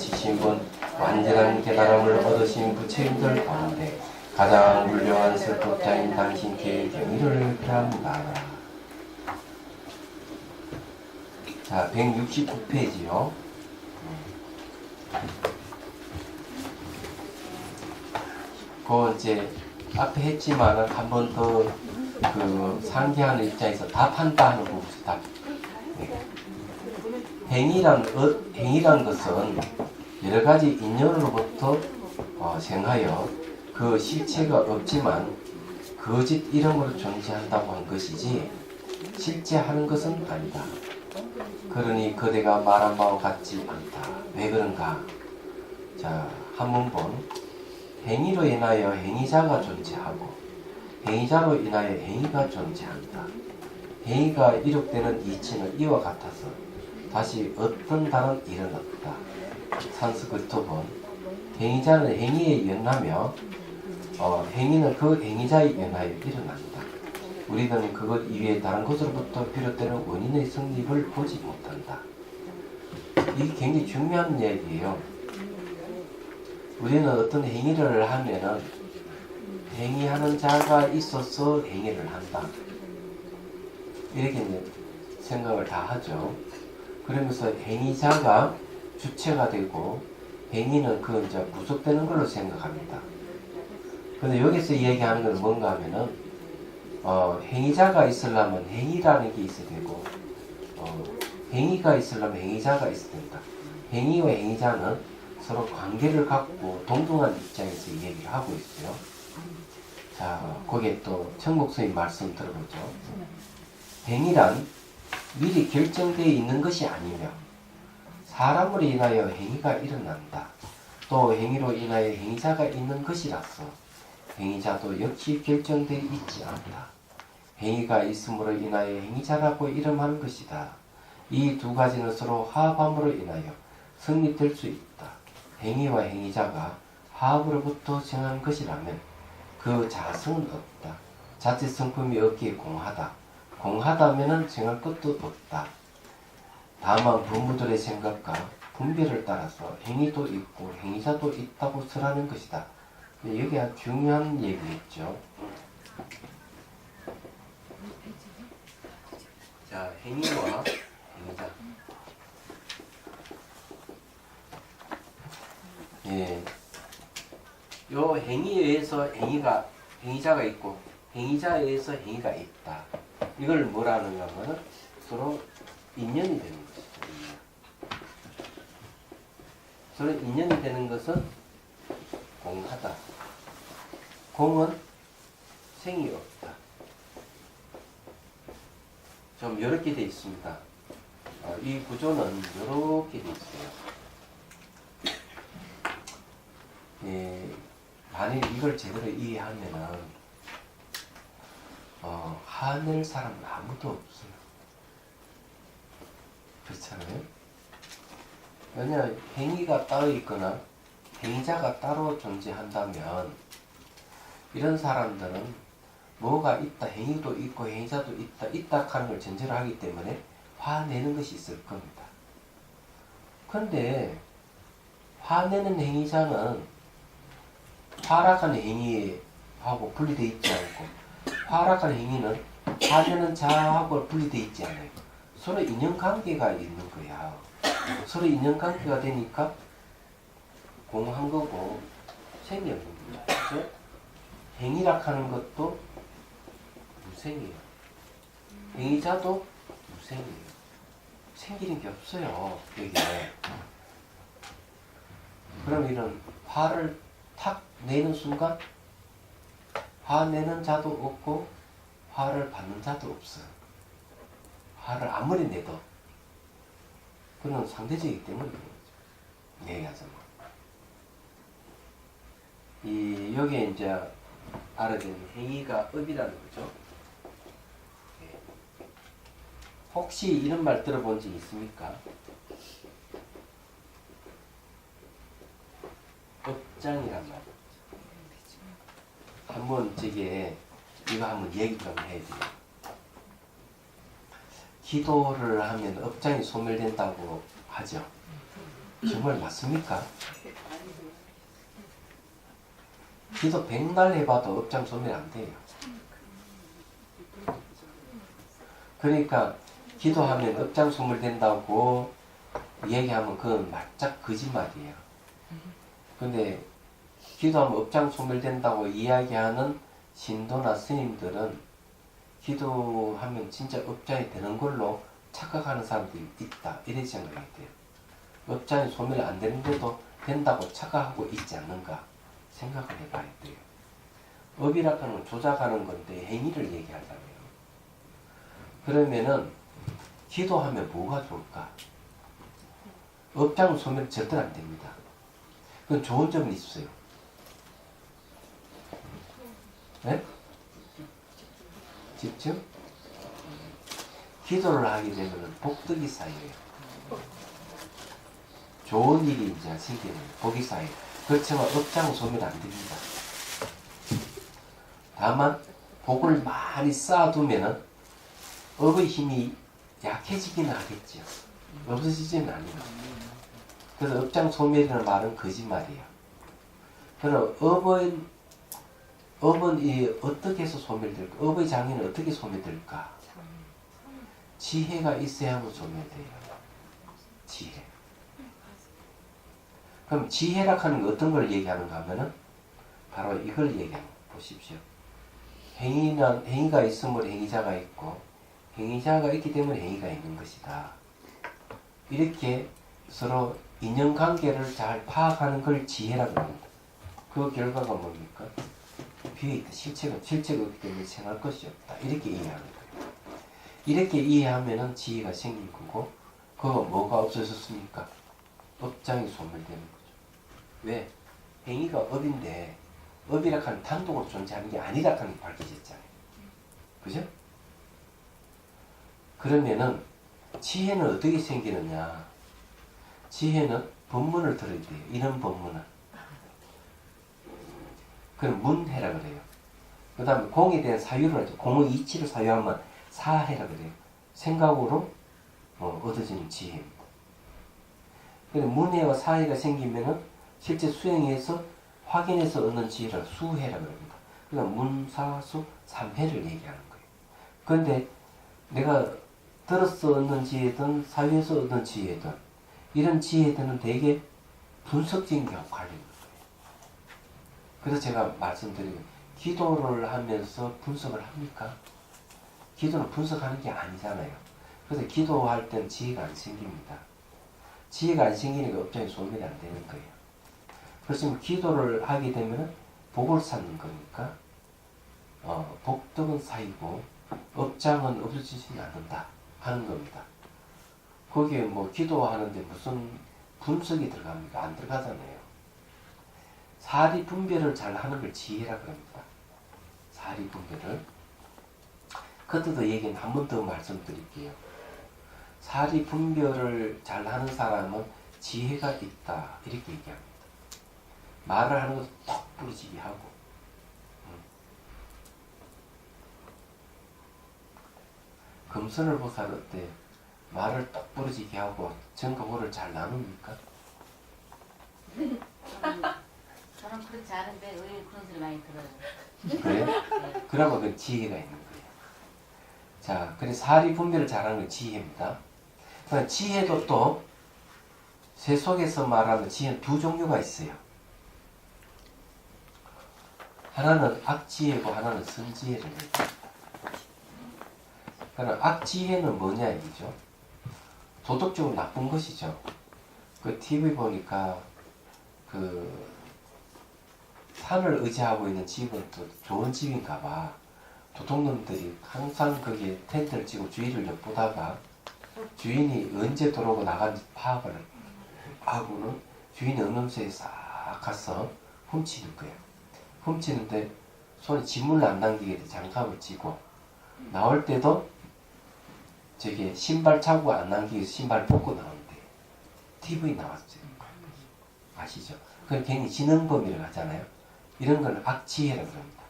마치신 분, 완전한 깨달음을 얻으신 부처님들 가운데 가장 훌륭한 설법자인 당신께 경의를 표합니다. 자, 169페이지요. 그 이제 앞에 했지만은 한 번 더 그 상기하는 입장에서 답한다 하는 부분에서 답. 행위란 것은 여러 가지 인연으로부터 생하여 그 실체가 없지만 거짓 이름으로 존재한다고 한 것이지 실제 하는 것은 아니다. 그러니 그대가 말한 바와 같지 않다. 왜 그런가? 자, 한문본 행위로 인하여 행위자가 존재하고 행위자로 인하여 행위가 존재한다. 행위가 이룩되는 이치는 이와 같아서 다시 어떤 다른 일은 없다. 산스크리트본 행위자는 행위에 연하며 행위는 그 행위자에 연하여 일어난다. 우리는 그것 이외에 다른 것으로부터 비롯되는 원인의 성립을 보지 못한다. 이게 굉장히 중요한 얘기예요. 우리는 어떤 행위를 하면은 행위하는 자가 있어서 행위를 한다. 이렇게 이제 생각을 다 하죠. 그러면서 행위자가 주체가 되고 행위는 그 이제 부속되는 걸로 생각합니다. 근데 여기서 얘기하는 건 뭔가 하면은 행위자가 있으려면 행위라는 게 있어야 되고 행위가 있으려면 행위자가 있어야 된다. 행위와 행위자는 서로 관계를 갖고 동등한 입장에서 얘기를 하고 있어요. 자, 거기에 또 청국스님 말씀 들어보죠. 행위란 미리 결정되어 있는 것이 아니며 사람으로 인하여 행위가 일어난다. 또 행위로 인하여 행위자가 있는 것이라서 행위자도 역시 결정되어 있지 않다. 행위가 있음으로 인하여 행위자라고 이름하는 것이다. 이 두 가지는 서로 화합함으로 인하여 성립될 수 있다. 행위와 행위자가 화합으로부터 정한 것이라면 그 자성은 없다. 자체 성품이 없기에 공하다. 공하다면은 정할 것도 없다. 다만 부모들의 생각과 분별을 따라서 행위도 있고 행위자도 있다고 설하는 것이다. 여기 아주 중요한 얘기겠죠. 자, 행위와 행위자. 예. 요 행위에 의해서 행위자가 있고 행위자에 의해서 행위가 있다. 이걸 뭐라는가 하면 서로 인연이 되는 것이죠. 서로 인연이 되는 것은 공하다. 공은 생이 없다. 좀 이렇게 되어 있습니다. 이 구조는 이렇게 되어 있어요. 예, 만일 이걸 제대로 이해하면은 화낼 사람은 아무도 없어요. 그렇잖아요? 왜냐, 행위가 따로 있거나 행위자가 따로 존재한다면 이런 사람들은 뭐가 있다, 행위도 있고 행위자도 있다 하는 걸 전제로 하기 때문에 화내는 것이 있을 겁니다. 그런데 화내는 행위자는 화락하는 행위하고 분리되어 있지 않고 화락하는 행위는 화내는 자하고 분리되어 있지 않아요. 서로 인연관계가 있는 거야. 서로 인연관계가 되니까 공한 거고 생이 없는 거야. 그렇죠? 행위락 하는 것도 무생이에요. 행위자도 무생이에요. 생기는 게 없어요. 여기에. 그럼 이런 화를 탁 내는 순간 화내는 자도 없고 화를 받는 자도 없어요. 화를 아무리 내도 그건 상대적이기 때문에 그런 거죠. 얘기하자면 여기에 이제 알아야 되는 행위가 업이라는 거죠. 혹시 이런 말 들어본 적 있습니까? 업장이란 말. 한번 이거 한번 얘기 좀 해야 돼요. 기도를 하면 업장이 소멸된다고 하죠. 정말 맞습니까? 기도 100날 해봐도 업장 소멸 안 돼요. 그러니까 기도하면 업장 소멸 된다고 얘기하면 그건 말짝 거짓말이에요. 근데 기도하면 업장 소멸된다고 이야기하는 신도나 스님들은 기도하면 진짜 업장이 되는 걸로 착각하는 사람들이 있다. 이렇게 생각이 돼요. 업장이 소멸 안 되는데도 된다고 착각하고 있지 않는가 생각을 해봐야 돼요. 업이라고 하는 건 조작하는 건데 행위를 얘기하잖아요. 그러면은 기도하면 뭐가 좋을까? 업장 소멸 절대로 안 됩니다. 그건 좋은 점이 있어요. 네? 집중? 기도를 하게 되면 복덕이 쌓여요. 좋은 일이 이제 생기는 복이 쌓여요. 그렇지만 업장 소멸 안 됩니다. 다만 복을 많이 쌓아두면은 업의 힘이 약해지기는 하겠죠. 없어지지는 않아요. 그래서 업장 소멸이라는 말은 거짓말이에요. 그럼 업은 어떻게 해서 소멸될까? 업의 장애는 어떻게 소멸될까? 지혜가 있어야만 소멸돼요. 지혜. 그럼 지혜라 하는 거 어떤 걸 얘기하는가 하면은 바로 이걸 얘기하는 거 보십시오. 행위가 있으므로 행위자가 있고 행위자가 있기 때문에 행위가 있는 것이다. 이렇게 서로 인연관계를 잘 파악하는 걸 지혜라고 합니다. 그 결과가 뭡니까? 비어있다. 실체가 없기 때문에 생할 것이 없다. 이렇게 이해하는 거예요. 이렇게 이해하면은 지혜가 생긴 거고, 그거 뭐가 없어졌습니까? 업장이 소멸되는 거죠. 왜? 행위가 업인데, 업이라 하는 단독으로 존재하는 게 아니라 하는 게 밝혀졌잖아요. 그죠? 그러면은, 지혜는 어떻게 생기느냐? 지혜는 법문을 들어야 돼요. 이런 법문을. 그럼 문해라 그래요. 그 다음에 공에 대한 사유를 하죠. 공의 이치를 사유하면 사해라 그래요. 생각으로 얻어지는 지혜입니다. 그래서 문해와 사해가 생기면은 실제 수행에서 확인해서 얻는 지혜를 수해라 그럽니다. 그러니까 문사수 삼해를 얘기하는 거예요. 그런데 내가 들어서 얻는 지혜든 사유에서 얻는 지혜든 이런 지혜들은 되게 분석적인 게 관련된 거예요. 그래서 제가 말씀드리면 기도를 하면서 분석을 합니까? 기도는 분석하는 게 아니잖아요. 그래서 기도할 때는 지혜가 안 생깁니다. 지혜가 안 생기니까 업장이 소멸이 안 되는 거예요. 그렇지만 기도를 하게 되면 복을 쌓는 거니까 복덕은 쌓이고 업장은 없어지지 않는다 하는 겁니다. 거기에 뭐 기도하는데 무슨 분석이 들어갑니까? 안 들어가잖아요. 사리 분별을 잘 하는 걸 지혜라 그럽니다. 사리 분별을. 그때도 얘기는 한 번 더 말씀드릴게요. 사리 분별을 잘 하는 사람은 지혜가 있다. 이렇게 얘기합니다. 말을 하는 것도 톡 부러지게 하고. 금선을 보살 어때? 말을 똑 부러지게 하고 정거호를 잘 나눕니까? 저는 그렇지 않은데 왜 그런 소리 많이 들어요. 그래? 네. 그러면 그 지혜가 있는 거예요. 자, 그래 사리 분별을 잘하는 건 지혜입니다. 그러니까 지혜도 또 세속에서 말하는 지혜는 두 종류가 있어요. 하나는 악지혜고 하나는 선지혜를 얘기합니다. 그러니까 악지혜는 뭐냐 얘기죠. 도덕적으로 나쁜 것이죠. 그 TV 보니까 그 산을 의지하고 있는 집은 또 좋은 집인가 봐. 도둑놈들이 항상 거기에 텐트를 치고 주위를 엿보다가 주인이 언제 들어오고 나간지 파악을 하고는 주인이 없는 새에 싹 가서 훔치는 거예요. 훔치는데 손에 진물을 안 남기게 장갑을 찌고 나올 때도 저게 신발 차고 안 남기기 위해서 신발을 벗고 나오는데 TV 나왔어요. 아시죠? 그건 괜히 지능범위를 하잖아요. 이런 건 악지혜라고 합니다.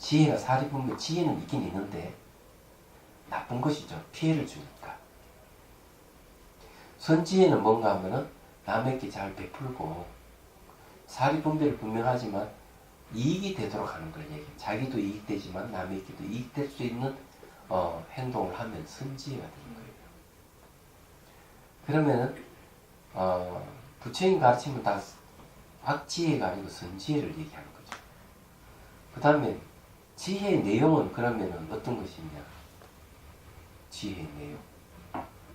지혜가 사리분별, 지혜는 있긴 있는데 나쁜 것이죠. 피해를 주니까. 선지혜는 뭔가 하면은 남에게 잘 베풀고 사리 분별이 분명하지만 이익이 되도록 하는 걸 얘기해요. 자기도 이익되지만 남에게도 이익될 수 있는 행동을 하면 선지혜가 되는 거예요. 그러면은 부처님 가르침은 다 악지혜가 아니고 선지혜를 얘기하는 거죠. 그 다음에 지혜의 내용은 그러면은 어떤 것이냐? 지혜의 내용.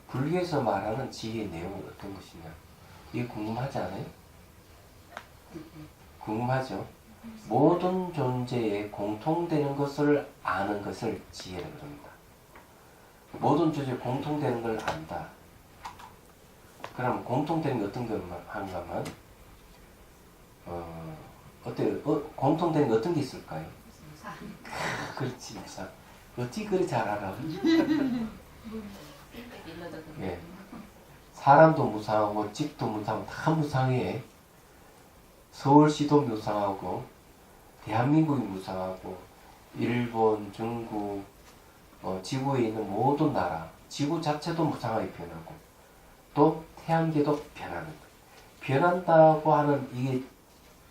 불교에서 말하는 지혜의 내용은 어떤 것이냐? 이게 궁금하지 않아요? 궁금하죠? 모든 존재에 공통되는 것을 아는 것을 지혜라고 합니다. 모든 존재에 공통되는 걸 안다. 그럼 공통되는 게 어떤 거 한가 하면 어때요? 공통되는 게 어떤 게 있을까요? 그렇지, 무상. 어찌 그리 잘 알아? 예. 사람도 무상하고 집도 무상하고 다 무상해. 서울시도 무상하고 대한민국이 무상하고 일본, 중국, 지구에 있는 모든 나라, 지구 자체도 무상하게 변하고 또 태양계도 변하는 거예요. 변한다고 하는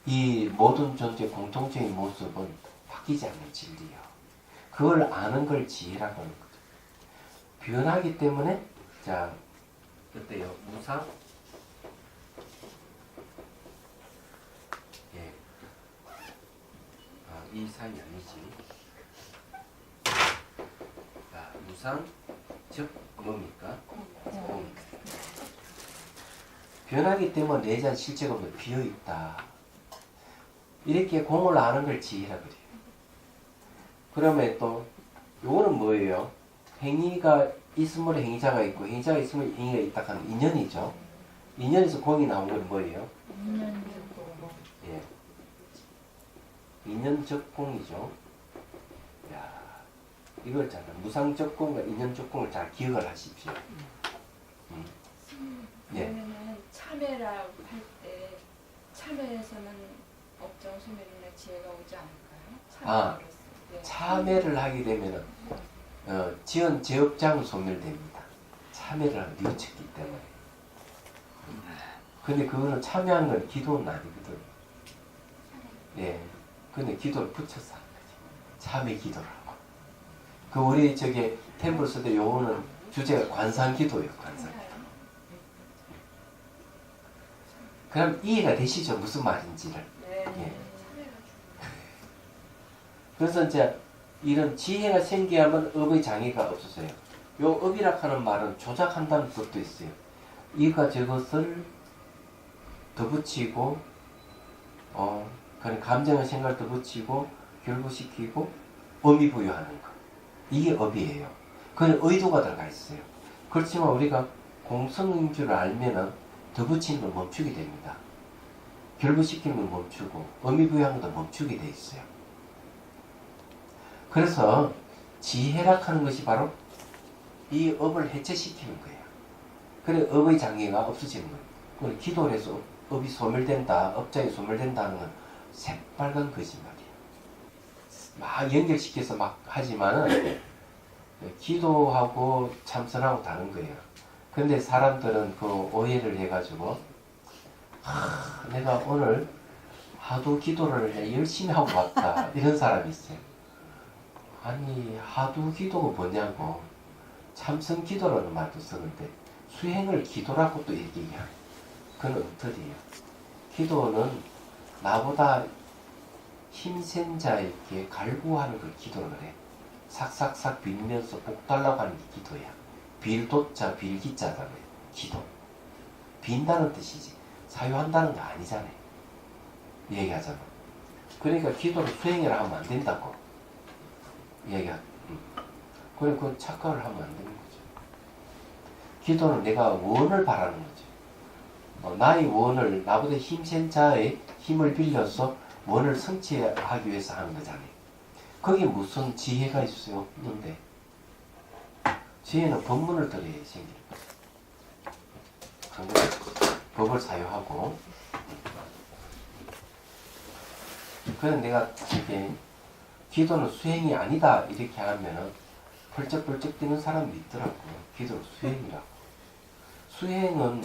이 모든 존재의 공통적인 모습은 바뀌지 않는 진리예요. 그걸 아는 걸 지혜라고 하는 거죠. 변하기 때문에 자 어때요? 무상? 예. 이 사이 아니지. 자, 무상 즉 뭡니까? 공. 변하기 때문에 내 자는 실제가 비어있다. 이렇게 공을 아는 걸 지혜라고 그래요. 그러면 또 요거는 뭐예요? 행위가 있으면 행위자가 있고 행위자가 있으면 행위가 있다 하는 인연이죠. 인연에서 공이 나온 건 뭐예요? 예. 인연적 공이죠. 야, 이걸 잘 무상적 공과 인연적 공을 잘 기억을 하십시오. 예. 그러면은 참회라고 할 때 참회에서는 업장 소멸이나 지혜가 오지 않을까요? 네. 참회를 하게 되면은 지은 제업장은 소멸됩니다. 참회를 하면 뉘우쳤기 때문에. 근데 그거는 참회하는 건 기도는 아니거든. 예. 근데 기도를 붙여서 하는 거지. 참회 기도를 하고. 그 우리 저기 템플 쓸 때 요거는 주제가 관상기도예요. 관상. 그럼 이해가 되시죠? 무슨 말인지를. 네. 예. 그래서 이제 이런 지혜가 생기야만 업의 장애가 없어져요. 요 업이라 하는 말은 조작한다는 뜻도 있어요. 이가 저것을 덧붙이고, 그런 감정의 생각을 덧붙이고, 결부시키고, 의미 부여하는 거. 이게 업이에요. 그건 의도가 들어가 있어요. 그렇지만 우리가 공성인 줄 알면은 덧붙이는 걸 멈추게 됩니다. 결부시키는 걸 멈추고, 의미 부여하는 것도 멈추게 돼 있어요. 그래서 지혜락하는 것이 바로 이 업을 해체시키는 거예요. 그래 업의 장애가 없어지는 거예요. 기도를 해서 업이 소멸된다, 업장이 소멸된다는 건 새빨간 거짓말이에요. 막 연결시켜서 막 하지만은 기도하고 참선하고 다른 거예요. 근데 사람들은 그 오해를 해가지고 내가 오늘 하도 기도를 열심히 하고 왔다 이런 사람이 있어요. 아니 하도 기도가 뭐냐고. 참선 기도라는 말도 쓰는데 수행을 기도라고 또 얘기해요. 그건 엉터리예요. 기도는 나보다 힘센 자에게 갈구하는 걸 기도를 해. 삭삭삭 빌면서 복 달라고 하는 게 기도야. 빌도자 빌기자라는 기도. 빈다는 뜻이지 사유한다는 거 아니잖아요. 얘기하잖아. 그러니까 기도를 수행이라 하면 안 된다고 얘기하. 그래 그 착각을 하면 안 되는 거죠. 기도는 내가 원을 바라는 거죠. 나의 원을 나보다 힘센 자의 힘을 빌려서 원을 성취하기 위해서 하는 거잖아요. 거기에 무슨 지혜가 있어요? 없는데. 지혜는 법문을 들어야 생기는 거죠. 법을 사유하고. 그래서 내가 이게 기도는 수행이 아니다 이렇게 하면은 펄쩍펄쩍 뛰는 사람도 있더라고요. 기도는 수행이라고. 수행은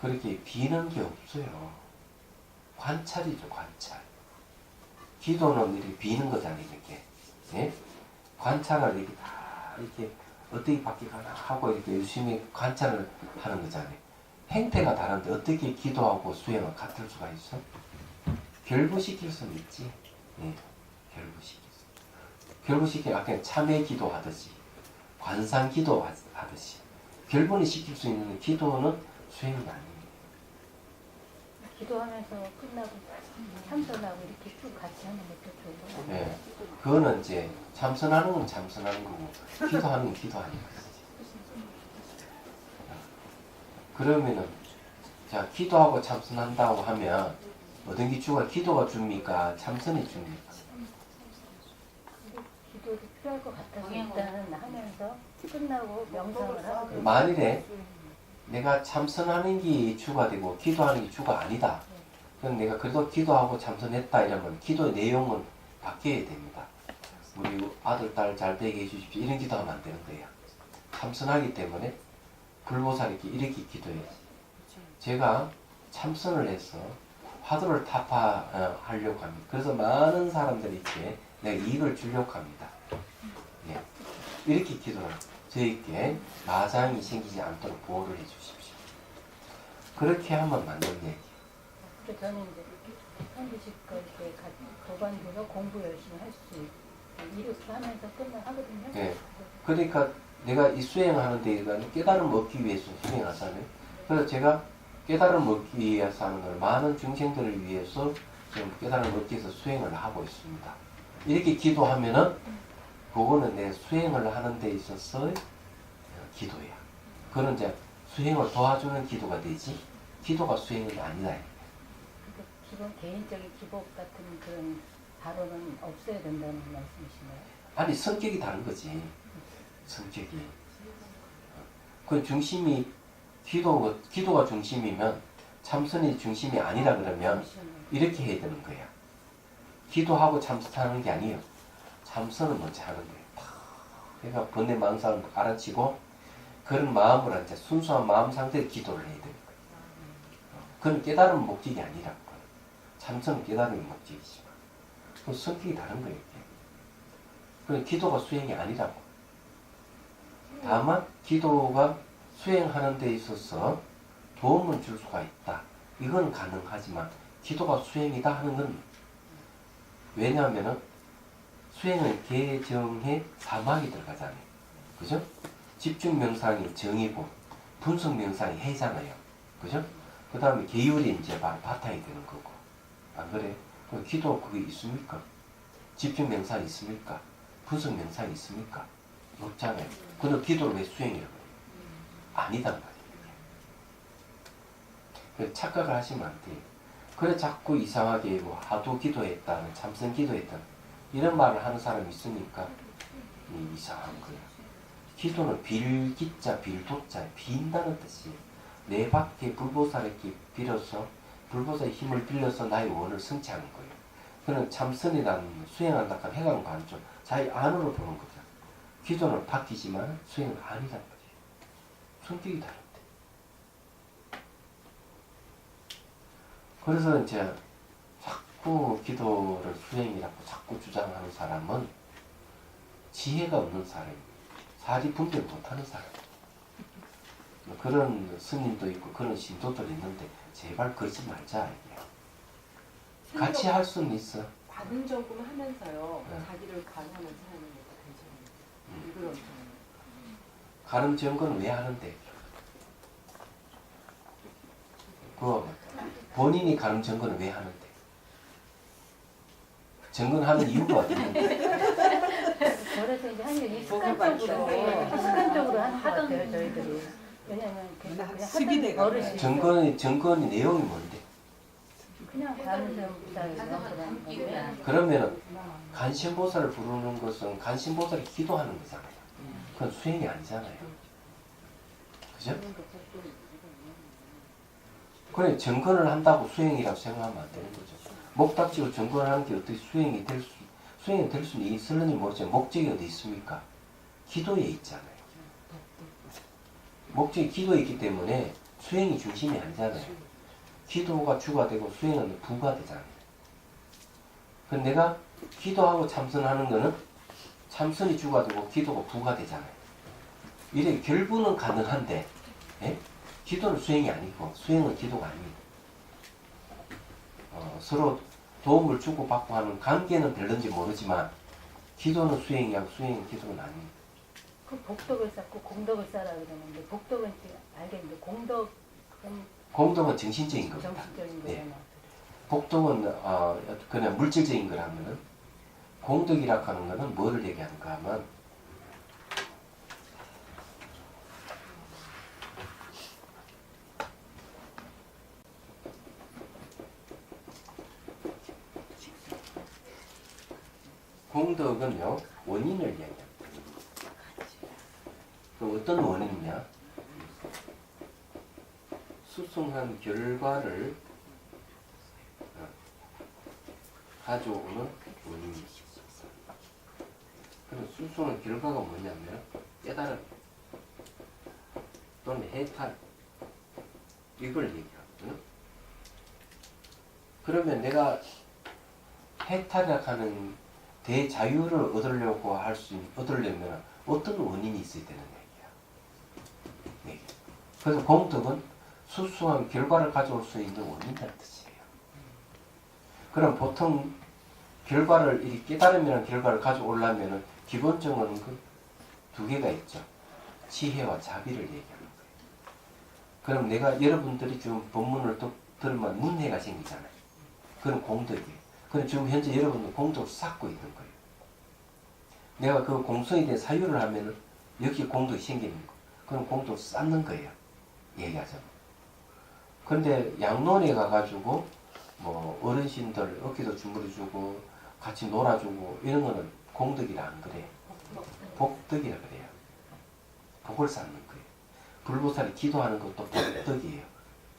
그렇게 비는 게 없어요. 관찰이죠, 관찰. 기도는 이렇게 비는 거잖아요, 이렇게. 예? 관찰을 이렇게 다 이렇게 어떻게 바뀌거나 하고 이렇게 열심히 관찰을 하는 거잖아요. 행태가 다른데 어떻게 기도하고 수행을 같을 수가 있어? 결부시킬 수는 있지. 예, 결부시킬 수. 결부시킬 아까 참회 기도하듯이 관상 기도하듯이 결부는 시킬 수 있는 기도는 수행이 아닙니다. 기도하면서 끝나고 참선하고 이렇게 쭉 같이 하는 것도 좋은 거 예, 같아요. 그거는 이제 참선하는 건 참선하는 거고 기도하는 건 기도하는 거지. 그러면은 자 기도하고 참선한다고 하면 어떤 게 주가 기도가 줍니까? 참선이 줍니까? 기도도 필요할 것 같아서 일단은 하면서 끝나고 명상을 하고 만일에 내가 참선하는 게 주가 되고 기도하는 게 주가 아니다. 그럼 내가 그래도 기도하고 참선했다 이러면 기도의 내용은 바뀌어야 됩니다. 우리 아들, 딸 잘 되게 해주십시오. 이런 기도하면 안 되는 거예요. 참선하기 때문에 불보살이께 이렇게 기도해야지. 제가 참선을 해서 화두를 타파하려고 합니다. 그래서 많은 사람들이 이렇게 내가 이익을 주려고 합니다. 네. 이렇게 기도를 저에게 마장이 생기지 않도록 보호를 해주십시오. 그렇게 하면 맞는 얘기. 그래서 저는 이제 현지식과 이렇게 도반돼서 공부 열심히 할 수 있고 이렇게 하면서 하거든요. 네. 그러니까 내가 이 수행하는 데에는 깨달음 얻기 위해서 수행하잖아요. 그래서 제가 깨달음 얻기 위해서 하는 걸 많은 중생들을 위해서 지금 깨달음 얻기 위해서 수행을 하고 있습니다. 이렇게 기도하면은 그거는 내 수행을 하는 데 있어서 기도야. 그건 이제 수행을 도와주는 기도가 되지 기도가 수행이 아니다. 그러니까 기본 개인적인 기복 같은 그런 발언은 없어야 된다는 말씀이신가요? 아니 성격이 다른 거지. 성격이. 그 중심이 기도가 중심이면 참선이 중심이 아니라 그러면 이렇게 해야 되는 거야. 기도하고 참선하는 게 아니에요. 참선은 먼저 하는 거예요. 그러니까 번뇌 망상을 알아치고 그런 마음으로 이제 순수한 마음 상태에 기도를 해야 되는 거예요. 그건 깨달음 목적이 아니라고. 참선은 깨달음이 목적이지만 그 성격이 다른 거예요. 그건 기도가 수행이 아니라고. 다만 기도가 수행하는 데 있어서 도움을 줄 수가 있다. 이건 가능하지만 기도가 수행이다 하는 건 왜냐하면 수행은 개정의 사막이 들어가잖아요. 그죠? 집중 명상이 정이고 분석 명상이 해잖아요. 그죠? 그 다음에 계율이 이제 바탕이 되는 거고. 안 그래? 그럼 기도 그게 있습니까? 집중 명상이 있습니까? 분석 명상이 있습니까? 없잖아요. 근데 기도를 왜 수행이라고 해요? 아니단 말이에요. 그래서 착각을 하시면 안 돼요. 그래 자꾸 이상하게 뭐 하도 기도했다, 참선 기도했다 이런 말을 하는 사람이 있으니까 이상한 거예요. 기도는 빌기자 빌도자 빈다는 뜻이에요. 내 밖에 불보살에게 빌어서 불보살의 힘을 빌려서 나의 원을 성취하는 거예요. 그는 참선이라는 수행한다 한 해강 관점 자기 안으로 보는 거죠. 기도는 바뀌지만 수행은 아니란 말이에요. 성격이 다른데. 그래서 이제 자꾸 기도를 수행이라고 자꾸 주장하는 사람은 지혜가 없는 사람입니다. 사리 분별 못하는 사람. 그런 스님도 있고 그런 신도들이 있는데 제발 그러지 말자 이게요. 같이 할 수는 있어. 받은 점검 하면서요. 네. 자기를 관하면서 하는 것도 괜찮아요. 이걸 가름 점검은 왜 하는데? 그 본인이 가름 점검은 왜 하는데? 점검하는 이유가 어디 있는데? 그래서 이제 한 일이 먹어봤죠. 습관적으로 하는 것 같아요 저희들이. 왜냐면 그냥 습이 하던 돼가지고. 버릇이 점검의 내용이 뭔데? 그냥 관세음보살을 하는 건데 그러면은 간신보살을 부르는 것은 간신보살이 기도하는 거잖아요. 그건 수행이 아니잖아요. 그죠? 그래 정건을 한다고 수행이라고 생각하면 안 되는 거죠. 목닥지고 정건을 하는 게 어떻게 수행이 될 수는 있을는지 모르지만 목적이 어디 있습니까? 기도에 있잖아요. 목적이 기도에 있기 때문에 수행이 중심이 아니잖아요. 기도가 주가 되고 수행은 부가 되잖아요. 근데 내가 기도하고 참선하는 거는 참선이 주가 되고 기도가 부가 되잖아요. 이래 결부는 가능한데, 예? 기도는 수행이 아니고 수행은 기도가 아닙니다. 서로 도움을 주고받고 하는 관계는 별론지 모르지만 기도는 수행이야, 수행은 기도는 아닙니다. 그 복덕을 쌓고 공덕을 쌓으라 그러는데 복덕은 알겠는데 공덕은 공덕은 정신적인 겁니다. 정신적인 네. 거잖아. 복덕은 그냥 물질적인 거라면은, 공덕이라고 하는 거는 뭐를 얘기하는가 하면 공덕은요 원인을 얘기합니다. 그 어떤 원인이냐? 수승한 결과를 가져오는 원인이 있습니다. 그럼 수승한 결과가 뭐냐면 깨달음 또는 해탈, 이걸 얘기하거든요. 그러면 내가 해탈이라고 하는 대자유를 얻으려고 얻으려면 어떤 원인이 있어야 되는 얘기야. 그래서 공덕은 수승한 결과를 가져올 수 있는 원인이라는 뜻이에요. 그럼 보통 결과를, 이 깨달음이라는 결과를 가져오려면 기본적으로 그 두 개가 있죠. 지혜와 자비를 얘기하는 거예요. 그럼 내가 여러분들이 지금 본문을 들으면 문해가 생기잖아요. 그건 공덕이에요. 그럼 지금 현재 여러분은 공덕을 쌓고 있는 거예요. 내가 그 공성에 대한 사유를 하면은 여기 공덕이 생기는 거. 그럼 공덕을 쌓는 거예요. 얘기하자면. 근데 양론에 가가지고 뭐 어르신들 어깨도 주무르주고 같이 놀아주고 이런 거는 공덕이라 안 그래요. 복덕이라 그래요. 복을 쌓는 거예요. 불보살이 기도하는 것도 복덕이에요.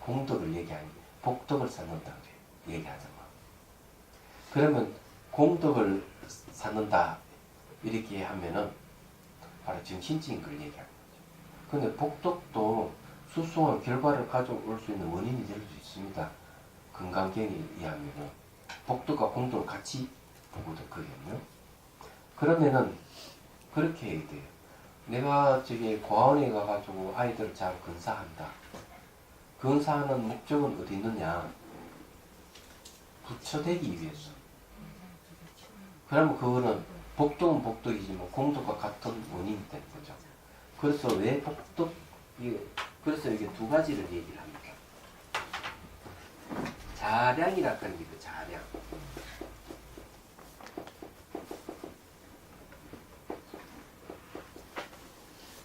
공덕을 얘기하니 복덕을 쌓는다 그래요. 얘기하자면. 그러면 공덕을 쌓는다 이렇게 하면은 바로 정신적인 걸 얘기하는 거죠. 근데 복덕도 수승한 결과를 가져올 수 있는 원인이 될 수 있습니다. 건강경에 의하면은 복덕과 공덕을 같이 보거든요. 그러면은 그렇게 해야 돼요. 내가 저기 고아원에 가가지고 아이들을 잘 건사한다. 건사하는 목적은 어디 있느냐? 부처되기 위해서. 그러면 그거는 복덕은 복덕이지만 공덕과 같은 원인이 되는 거죠. 그래서 왜 그래서 이게 두 가지를 얘기를 합니다. 자량이라고 하는 게 그 자량.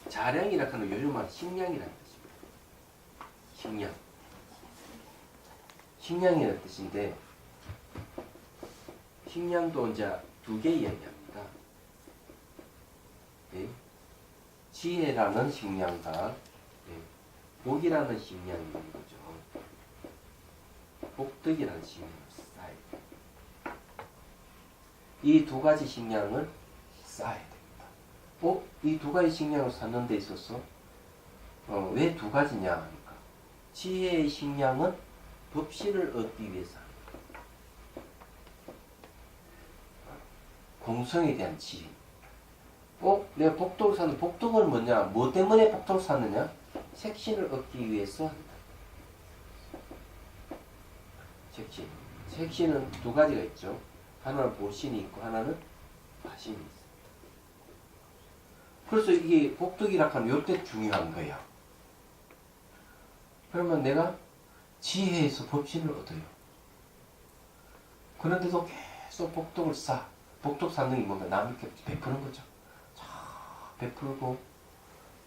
자량이라고 하는 요즘 말 식량이라는 뜻입니다. 식량. 식량이라는 뜻인데, 식량도 이제 두 개 이야기합니다. 네. 지혜라는 식량과 네. 복이라는 식량이 있는 거죠. 복덕이라는 식량을 쌓아야 돼요. 이 두 가지 식량을 쌓아야 됩니다. 이 두 가지 식량을 쌓는 데 있어서 왜 두 가지냐 하니까 지혜의 식량은 법신을 얻기 위해서 합니다. 공성에 대한 지혜. 내가 복덕을 사는 복덕은 뭐냐? 뭐 때문에 복덕을 사느냐? 색신을 얻기 위해서 한다. 색신. 색신은 두 가지가 있죠. 하나는 보신이 있고 하나는 화신이 있어요. 그래서 이게 복덕이라고 하면 이때 중요한 거예요. 그러면 내가 지혜에서 법신을 얻어요. 그런데도 계속 복덕을 쌓아. 복덕 쌓는 게 뭔가 남에게 베푸는 거죠. 자, 베풀고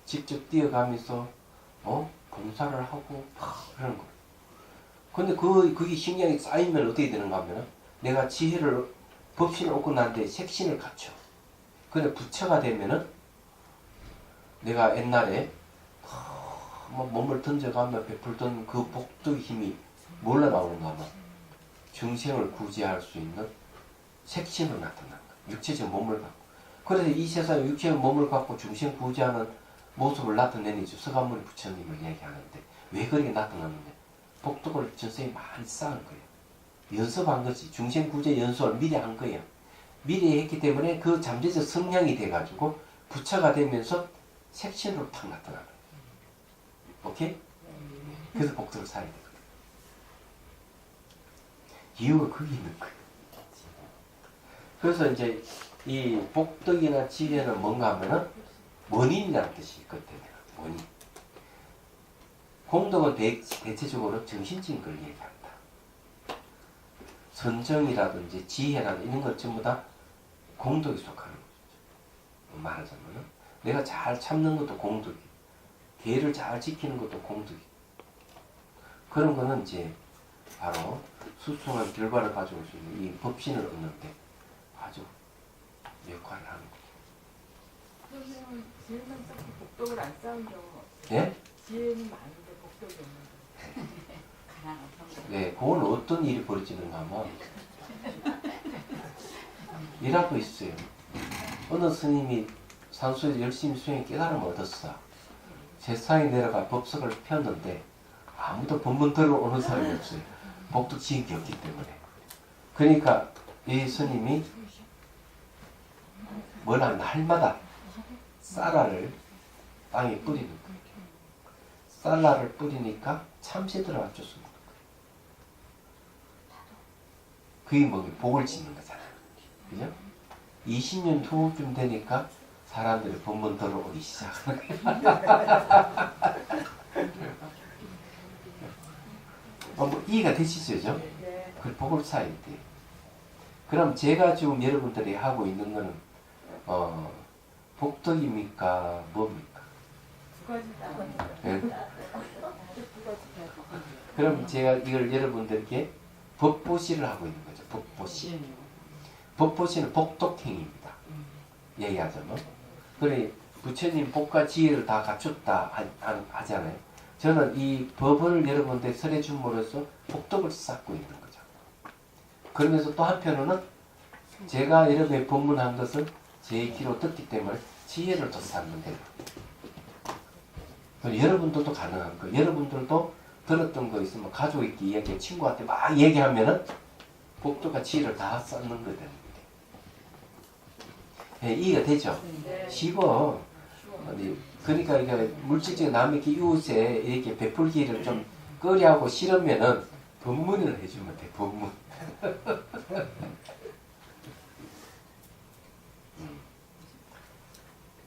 직접 뛰어가면서 봉사를 하고 그러는 거예요. 근데 그게 식량이 쌓이면 어떻게 되는가 하면 내가 지혜를 법신을 얻고 난 뒤에 색신을 갖춰. 근데 부처가 되면은 내가 옛날에 몸을 던져가며 베풀던 그 복덕의 힘이 몰라 나오는가 하면 중생을 구제할 수 있는 색신으로 나타난다. 육체적 몸을 갖고. 그래서 이 세상에 육체적 몸을 갖고 중생 구제하는 모습을 나타내는 서가모니 부처님을 얘기하는데 왜 그렇게 나타났느냐? 복덕을 전생에 많이 쌓은 거예요. 연습한 거지. 중생구제 연습을 미리 한 거예요. 미리 했기 때문에 그 잠재적 성향이 돼가지고 부처가 되면서 색신으로 탁 나타나는 거예요. 오케이? 그래서 복덕을 쌓아야 돼요. 이유가 거기 있는 거예요. 그래서 이제 이 복덕이나 지혜는 뭔가 하면은 원인이라는 뜻이 있거든요. 원인. 공덕은 대체적으로 정신적인 걸 얘기한다. 선정이라든지 지혜라든지 이런 것 전부 다 공덕에 속하는 거죠. 말하자면은 내가 잘 참는 것도 공덕이, 계를 잘 지키는 것도 공덕이. 그런 거는 이제 바로 수승한 결과를 가지고 올 수 있는 이 법신을 얻는데 아주 역할을 하는 거죠. 선생님은 지혜는 딱히 복덕을 안 쌓은 경우가 없어요. 예? 지혜는 많은데 복덕이 없는 거. 가난한 성공. 네, 그건 어떤 일이 벌어지는가 하면 이라도 있어요. 어느 스님이 산수에서 열심히 수행에 깨달음을 얻었어. 세상에 내려가 법석을 폈는데 아무도 법문 들어오는 사람이 없어요. 복덕 지은 게 없기 때문에. 그러니까 이 스님이 뭘 하면 날마다 쌀알을 땅에 뿌리는 거예요. 쌀알을 뿌리니까 참새들어가 쫓습니다. 그게 뭐 복을 짓는 거잖아요. 그죠? 20년 후쯤 되니까 사람들이 법문 들어오기 시작하는 거예요. 뭐 이해가 되시죠? 네. 그 복을 쌓아야 돼요. 그럼 제가 지금 여러분들이 하고 있는 거는 복덕입니까? 뭡니까? 두 가지 다. 예? 두 가지 다. 그럼 제가 이걸 여러분들께 법보시를 하고 있는 거죠. 법보시. 법보시는 복덕행위입니다. 얘기하자면. 그래 부처님 복과 지혜를 다 갖췄다 하잖아요. 저는 이 법을 여러분들 설해 줌으로써 복덕을 쌓고 있는 거죠. 그러면서 또 한편으로는 제가 여러분의 법문한 것을 제 귀로 듣기 때문에 지혜를 더 쌓는 거예요. 여러분들도 가능한 거예요. 여러분들도 들었던 거 있으면 가족에게 이야기, 친구한테 막 얘기하면은 복덕과 지혜를 다 쌓는 거 되는 거예요. 네, 이해가 되죠? 네. 쉬워. 그러니까 이게 물질적인 남의 이웃에 이렇게 베풀기를 좀 꺼려하고 싫으면은 법문을 해주면 돼. 법문.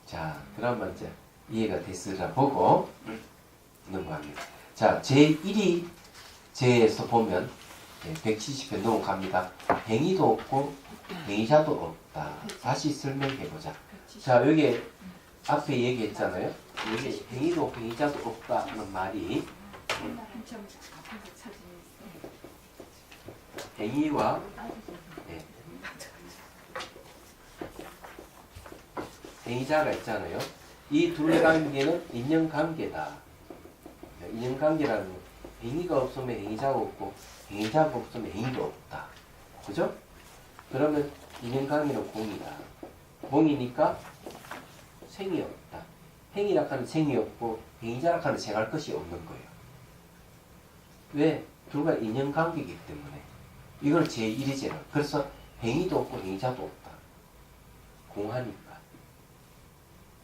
자, 그러면 이제 이해가 됐으라 보고 넘어갑니다. 자, 제1위 제에서 보면 170회 넘어갑니다. 행위도 없고 행위자도 없다. 다시 설명해보자. 자, 여기 앞에 얘기했잖아요. 여기 행위도 없고 행위자도 없다 하는 말이 한참 앞에서 사진이 있어. 행위와 행위자가 있잖아요. 이 둘의 관계는 인연관계다. 인연관계라는 건 행위가 없으면 행위자가 없고 행위자가 없으면 행위가 없다. 그죠? 그러면 인연관계는 공이다. 공이니까 생이 없다. 행위라 하는 생이 없고 행위자라 하는 생할 것이 없는 거예요. 왜? 둘과 인연관계이기 때문에. 이걸 제1이제는. 그래서 행위도 없고 행위자도 없다. 공하니까.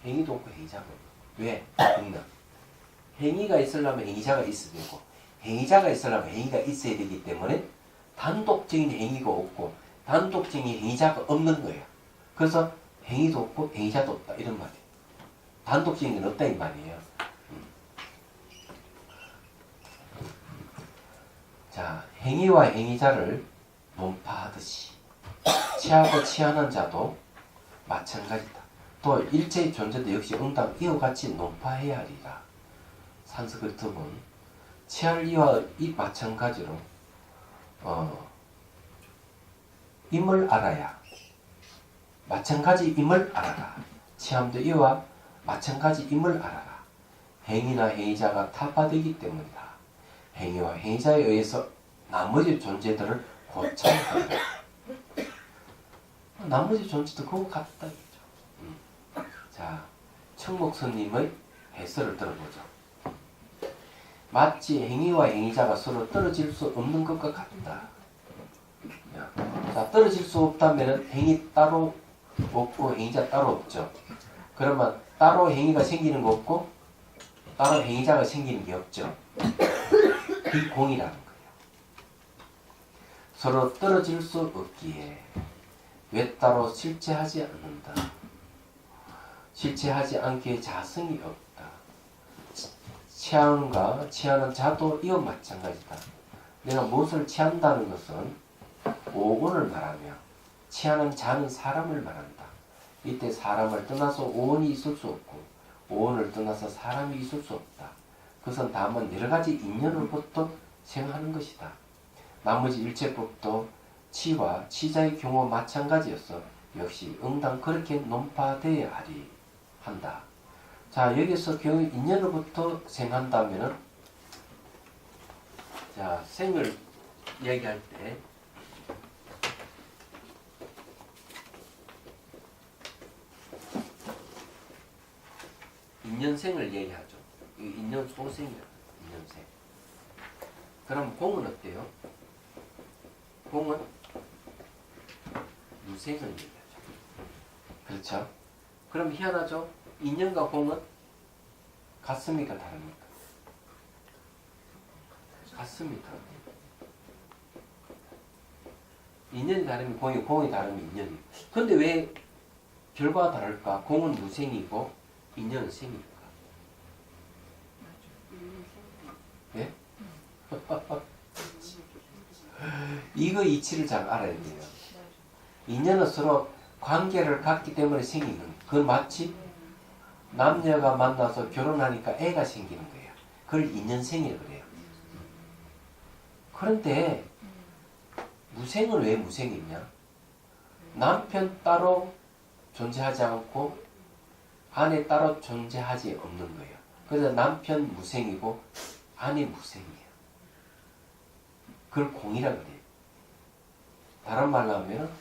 행위도 없고 행위자가 없다. 왜? 없나? 행위가 있으려면 행위자가 있어야 되고 행위자가 있으려면 행위가 있어야 되기 때문에 단독적인 행위가 없고 단독적인 행위자가 없는 거예요. 그래서 행위도 없고 행위자도 없다 이런 말이에요. 단독적인 건 없다 이 말이에요. 자, 행위와 행위자를 논파하듯이 취하고 취하는 자도 마찬가지다. 또 일체의 존재도 역시 응답 이와 같이 논파해야 하리라. 산석을 틈은 취할 이와 이 마찬가지로 임을 알아야 마찬가지임을 알아라. 취함도 이와 마찬가지임을 알아라. 행위나 행위자가 타파되기 때문이다. 행위와 행위자에 의해서 나머지 존재들을 고쳐야 한다. 나머지 존재도 그거 같다. 자, 청목선님의 해설을 들어보죠. 마치 행위와 행위자가 서로 떨어질 수 없는 것과 같다. 자, 떨어질 수 없다면 행위 따로 없고 행위자 따로 없죠. 그러면 따로 행위가 생기는 거 없고 따로 행위자가 생기는 게 없죠. 비공이라는 거예요. 서로 떨어질 수 없기에 왜 따로 실체하지 않는다. 실체하지 않기에 자성이 없다. 취함과 취하는 자도 이와 마찬가지다. 내가 무엇을 취한다는 것은 오온을 말하며 취하는 자는 사람을 말한다. 이때 사람을 떠나서 오온이 있을 수 없고 오온을 떠나서 사람이 있을 수 없다. 그것은 다만 여러 가지 인연으로부터 생하는 것이다. 나머지 일체법도 치와 치자의 경우 마찬가지였어. 역시 응당 그렇게 논파되어야 하리 한다. 자, 여기서 경우 인연으로부터 생한다면은, 자, 생을 얘기할 때 인연생을 얘기하죠. 이 인연 소생이야. 인연생. 그럼 공은 어때요? 공은 무생을 얘기하죠. 그렇죠? 그럼 희한하죠? 인연과 공은 같습니까? 다릅니까? 같습니다. 인연이 다르면 공이, 공이 다르면 인연이. 근데 왜 결과가 다를까? 공은 무생이고 인연은 생입니까? 예? 이거 이치를 잘 알아야 돼요. 인연은 서로 관계를 갖기 때문에 생기는, 그건 마치 남녀가 만나서 결혼하니까 애가 생기는 거예요. 그걸 인연생이라고 그래요. 그런데 무생은 왜 무생이냐? 남편 따로 존재하지 않고 아내 따로 존재하지 없는 거예요. 그래서 남편 무생이고 아내 무생이에요. 그걸 공이라고 그래요. 다른 말로 하면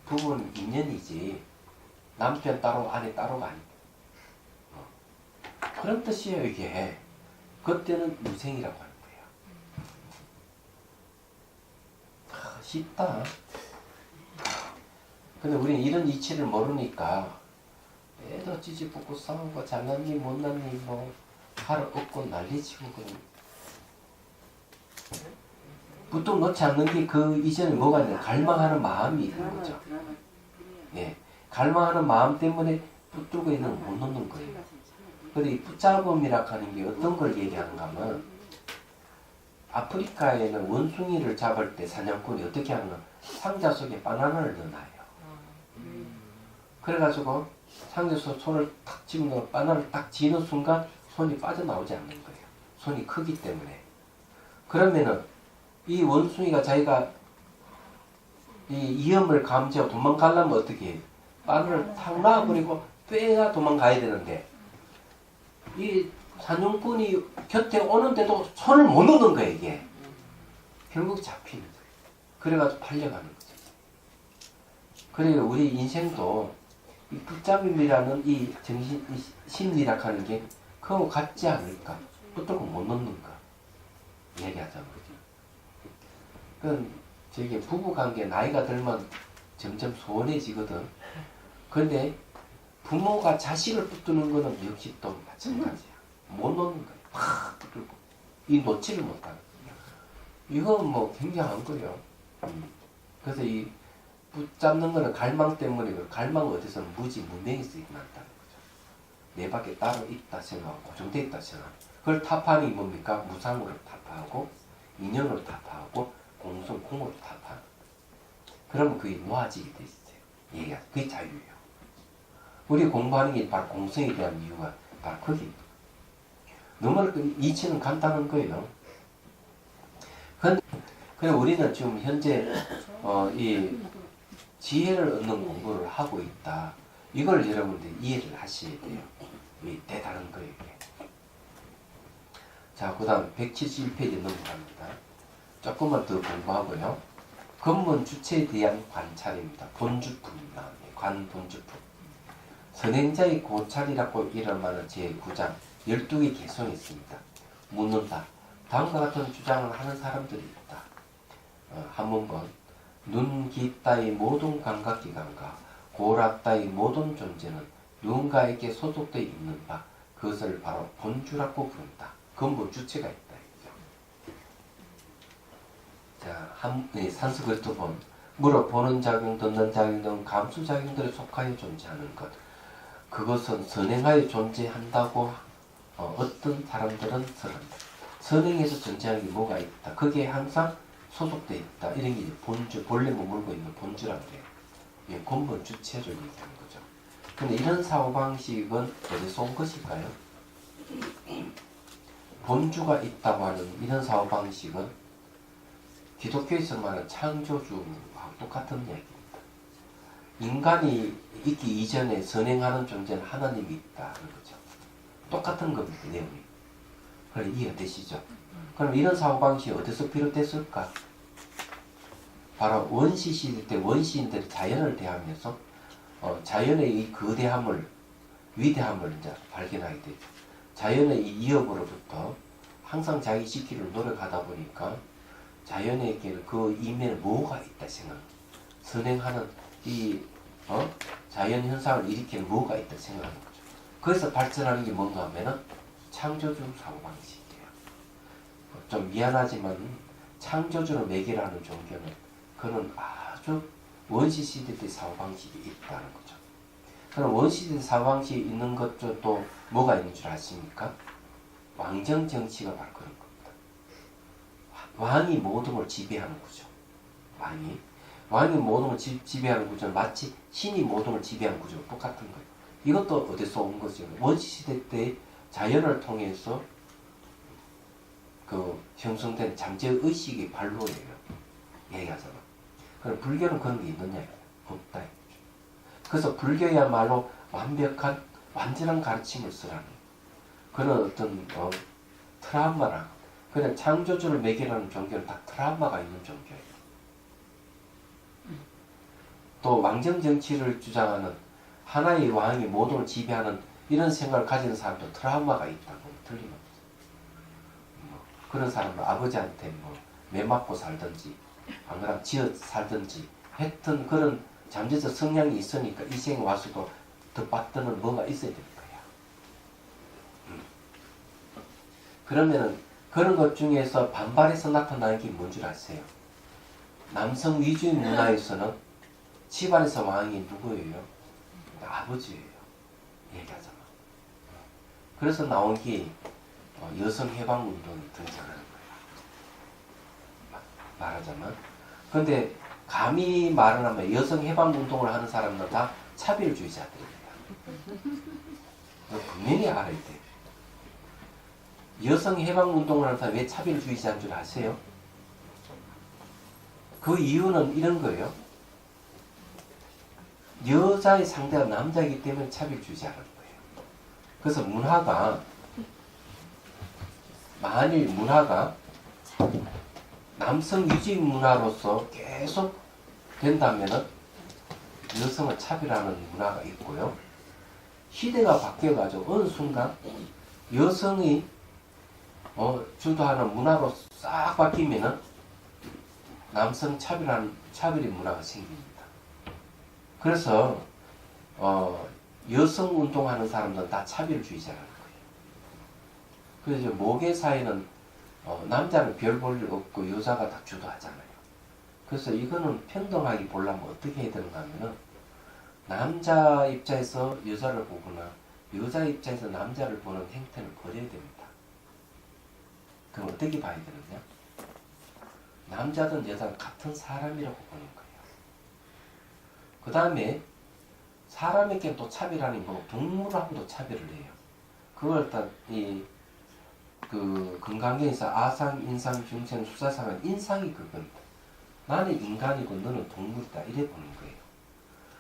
부부는 인연이지 남편 따로 아내 따로가 아니고 그런 뜻이에요. 이게 그때는 무생이라고 하는 거예요. 쉽다. 근데 우리는 이런 이치를 모르니까 애도 찌찌볶고 싸우고 잘났니 못났니 뭐 하루 얻고 난리치고 그런. 보통 넣지 않는 게 그 이전에 뭐가 있냐, 갈망하는 마음이 있는 거죠. 예, 갈망하는 마음 때문에 붙들고 있는 걸 못 넣는 거예요. 근데 이 붙잡음이라고 하는 게 어떤 걸 얘기하는가 하면, 아프리카에는 원숭이를 잡을 때 사냥꾼이 어떻게 하면 상자 속에 바나나를 넣어놔요. 그래가지고 상자 속에 손을 탁 집는 바나나를 딱 쥐는 순간 손이 빠져나오지 않는 거예요. 손이 크기 때문에. 그러면은 이 원숭이가 자기가 이 위험을 감지하고 도망가려면 어떻게 해요? 바늘을 탁 놔버리고 빼야 도망가야 되는데 이 사냥꾼이 곁에 오는데도 손을 못 넣는 거예요. 이게 결국 잡히는 거예요. 그래가지고 팔려가는 거죠. 그래요. 우리 인생도 이 붙잡음이라는 이 정신, 이 심리라고 하는 게 그거 같지 않을까? 붙들고 못 넣는가? 얘기하자면 그죠. 그건 저게 부부관계 나이가 들면 점점 소원해지거든. 근데 부모가 자식을 붙드는 거는 역시 또 마찬가지야. 못 놓는 거야. 팍 붙들고. 이 놓지를 못하는 거야. 이건 뭐 굉장한 거예요. 그래서 이 붙잡는 거는 갈망 때문이고, 갈망은 어디서 무지 문명에서 일어난다는 거죠. 내 밖에 따로 있다 생각하고 고정되어 있다 생각하고, 그걸 타파하는 게 뭡니까? 무상으로 타파하고 인연으로 타파하고 공성 공으로 타파하는. 그러면 그게 놓아지게 돼 있어요. 얘가 그게 자유예요. 우리 공부하는 게 바로 공성에 대한 이유가 바로 거기입니다. 너무 이치는 간단한 거예요. 근데 우리는 지금 현재 이 지혜를 얻는 공부를 하고 있다. 이걸 여러분들 이해를 하셔야 돼요. 이 대단한 거예요. 이게. 자, 그 다음 171페이지 넘어갑니다. 조금만 더 공부하고요. 근본 주체에 대한 관찰입니다. 본주품 나옵니다. 관본주품. 선행자의 고찰이라고 이름하는 제9장 12개 개성이 있습니다. 묻는다. 다음과 같은 주장을 하는 사람들이 있다. 한 번만 눈, 귀 따위 모든 감각기관과 고락 따위 모든 존재는 누군가에게 소속되어 있는 바 그것을 바로 본주라고 부른다. 근본 주체가 있다. 자, 산스크리트 본 물어보는 작용, 듣는 작용 등 감수작용들에 속하여 존재하는 것. 그것은 선행하여 존재한다고 어떤 사람들은 설한다. 선행에서 존재하는 게 뭐가 있다. 그게 항상 소속되어 있다. 이런 게 본주, 본래 머물고 있는 본주라고 그래요. 예, 근본 주체를 얘기하는 거죠. 근데 이런 사고방식은 어디서 온 것일까요? 본주가 있다고 하는 이런 사고방식은 기독교에서 말하는 창조주와 똑같은 이야기입니다. 인간이 있기 이전에 선행하는 존재는 하나님이 있다는 거죠. 똑같은 겁니다. 내용이. 그래 이해가 되시죠? 그럼 이런 사고방식이 어디서 비롯됐을까? 바로 원시 시대 때 원시인들이 자연을 대하면서 자연의 이 거대함을 위대함을 이제 발견하게 되죠. 자연의 이 위협으로부터 항상 자기 지키를 노력하다 보니까 자연에게는 그 이면에 뭐가 있다 생각합니다. 선행하는 이 자연 현상을 일으키는 뭐가 있다 생각하는 거죠. 그래서 발전하는 게 뭔가 하면은 창조주 사고방식이에요. 좀 미안하지만 창조주를 매개라는 종교는 그는 아주 원시시대 때 사고방식이 있다는 거죠. 그럼 원시시대 사고방식이 있는 것도 또 뭐가 있는 줄 아십니까? 왕정정치가 바로 그런 겁니다. 왕이 모든 걸 지배하는 구조. 왕이 모든 걸 지배하는 구조는 마치 신이 모든 걸 지배하는 구조랑 똑같은 거예요. 이것도 어디서 온 거죠? 원시시대 때 자연을 통해서 그 형성된 잠재의식의 발로예요. 얘기하잖아. 그럼 불교는 그런 게 있느냐? 없다. 그래서 불교야말로 완벽한 완전한 가르침을 쓰라는 그런 어떤 트라우마랑 그냥 창조주를 매개라는 종교는 다 트라우마가 있는 종교예요. 또 왕정정치를 주장하는 하나의 왕이 모든 걸 지배하는 이런 생각을 가지는 사람도 트라우마가 있다고 틀림없어요. 그런 사람은 아버지한테 매 맞고 살든지 안 그러면 지어 살든지 했던 그런 잠재적 성향이 있으니까 이 생에 와서도 더 받드는 뭐가 있어야 될 거야. 그러면은 그런 것 중에서 반발해서 나타나는 게 뭔 줄 아세요? 남성 위주의 문화에서는 집안에서 왕이 누구예요? 아버지예요. 얘기하잖아. 그래서 나온 게 여성 해방 운동이 등장하는 거예요. 말하자면. 근데 감히 말을 하면 여성 해방 운동을 하는 사람들은 다 차별주의자들입니다. 분명히 알아야 돼요. 여성 해방 운동을 하는 사람이 왜 차별주의자인 줄 아세요? 그 이유는 이런 거예요. 여자의 상대가 남자이기 때문에 차별주의자라는 거예요. 그래서 만일 문화가 남성 위주의 문화로서 계속 된다면은 여성을 차별하는 문화가 있고요. 시대가 바뀌어가지고 어느 순간 여성이 주도하는 문화로 싹 바뀌면은 남성 차별의 문화가 생깁니다. 그래서 여성 운동하는 사람들은 다 차별주의자라는 거예요. 그래서 모계 사회는 남자는 별 볼 일 없고 여자가 다 주도하잖아요. 그래서 이거는 평등하게 보려면 어떻게 해야 되는가 하면은 남자 입장에서 여자를 보거나 여자 입장에서 남자를 보는 행태를 버려야 됩니다. 그럼 어떻게 봐야 되느냐? 남자든 여자든 같은 사람이라고 보는 거예요. 그 다음에 사람에게 또 차별하는 거 동물하고도 차별을 해요. 그걸 일단 그 금강경에서 아상, 인상, 중생, 수사상은 인상이 그겁니다. 나는 인간이고 너는 동물이다 이래 보는 거예요.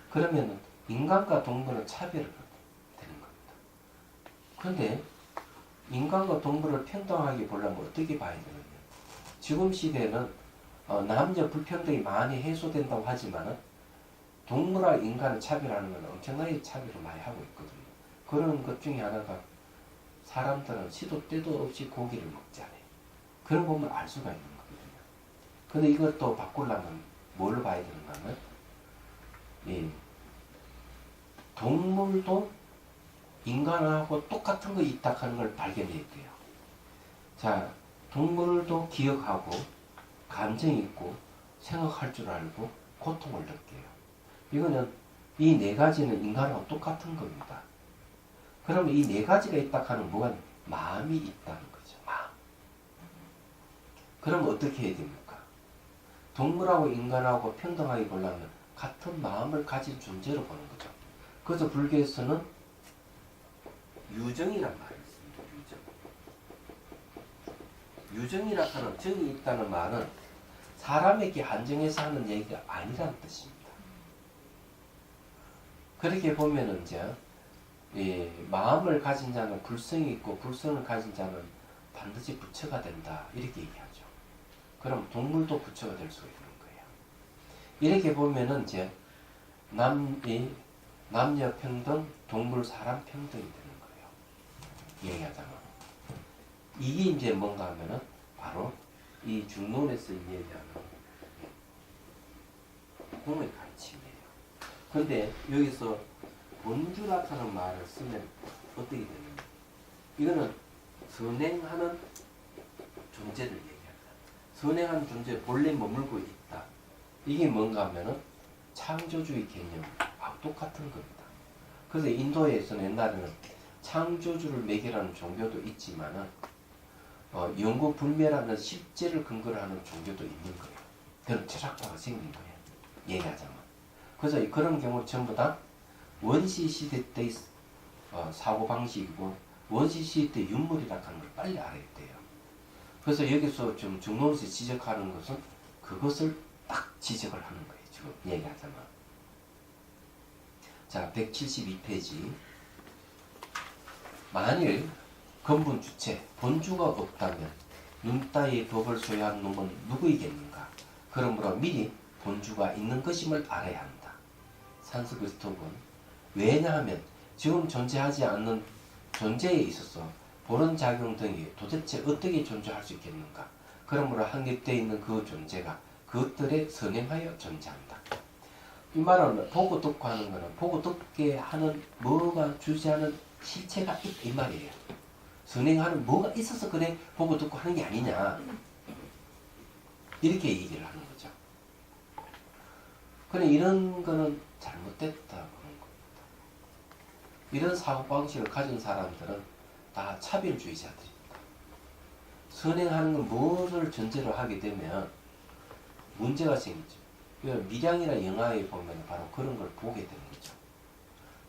그러면 인간과 동물은 차별을 되는 겁니다. 그런데 인간과 동물을 평등하게 보려면 어떻게 봐야 되느냐? 지금 시대에는 남녀 불평등이 많이 해소된다고 하지만 동물과 인간을 차별하는 건 엄청나게 차별을 많이 하고 있거든요. 그런 것 중에 하나가 사람들은 시도 때도 없이 고기를 먹잖아요. 그런 거 보면 알 수가 있는 거거든요. 근데 이것도 바꾸려면 뭘로 봐야 되는가 하면 동물도 인간하고 똑같은 거 있다 하는 걸 발견해야 돼요. 자, 동물도 기억하고 감정이 있고 생각할 줄 알고 고통을 느껴요. 이거는 이 네 가지는 인간하고 똑같은 겁니다. 그러면 이 네 가지가 있다 하는 뭐가 마음이 있다는 거죠. 마음. 그럼 어떻게 해야 됩니까? 동물하고 인간하고 평등하게 보려면 같은 마음을 가진 존재로 보는 거죠. 그래서 불교에서는 유정이란 말이 있습니다. 유정. 유정이라 하는 정이 있다는 말은 사람에게 한정해서 하는 얘기가 아니라는 뜻입니다. 그렇게 보면은 이제 마음을 가진 자는 불성이 있고 불성을 가진 자는 반드시 부처가 된다 이렇게 얘기하죠. 그럼 동물도 부처가 될 수가 있는 거예요. 이렇게 보면은 이제 남녀 평등, 동물 사람 평등이 되는 거예요. 얘기하자면 이게 이제 뭔가 하면은 바로 이 중론에서 얘기하는 공의 가르침이에요. 근데 여기서 본주라는 말을 쓰면 어떻게 되느냐? 이거는 선행하는 존재를 얘기합니다. 선행하는 존재 본래 머물고 있다. 이게 뭔가 하면은 창조주의 개념하고 똑같은 겁니다. 그래서 인도에서는 옛날에는 창조주를 매개하는 종교도 있지만은 영구 불멸하는 실제를 근거로 하는 종교도 있는 거예요. 그런 철학파가 생긴 거예요. 얘기하자면. 그래서 그런 경우 전부 다 원시 시대 때의 사고방식이고 원시 시대 때 윤물이라고 하는 걸 빨리 알아야 돼요. 그래서 여기서 좀 중론에서 지적하는 것은 그것을 딱 지적을 하는 거예요. 지금 얘기하자면. 자, 172페이지. 만일 근본 주체, 본주가 없다면 눈 따위의 법을 소유한 놈은 누구이겠는가? 그러므로 미리 본주가 있는 것임을 알아야 한다. 산스크리트어는 왜냐하면 지금 존재하지 않는 존재에 있어서 보는 작용 등이 도대체 어떻게 존재할 수 있겠는가? 그러므로 확립되어 있는 그 존재가 그것들에 선행하여 존재한다. 이 말은 보고 듣고 하는 것은 보고 듣게 하는 뭐가 주재하는 실체가 있다 이 말이에요. 선행하는 뭐가 있어서 그래 보고 듣고 하는 게 아니냐 이렇게 얘기를 하는 거죠. 그래 이런 거는 잘못됐다 그런 겁니다. 이런 사고방식을 가진 사람들은 다 차별주의자들입니다. 선행하는 건 무엇을 전제로 하게 되면 문제가 생기죠. 밀양이나 영화에 보면 바로 그런 걸 보게 되는 거죠.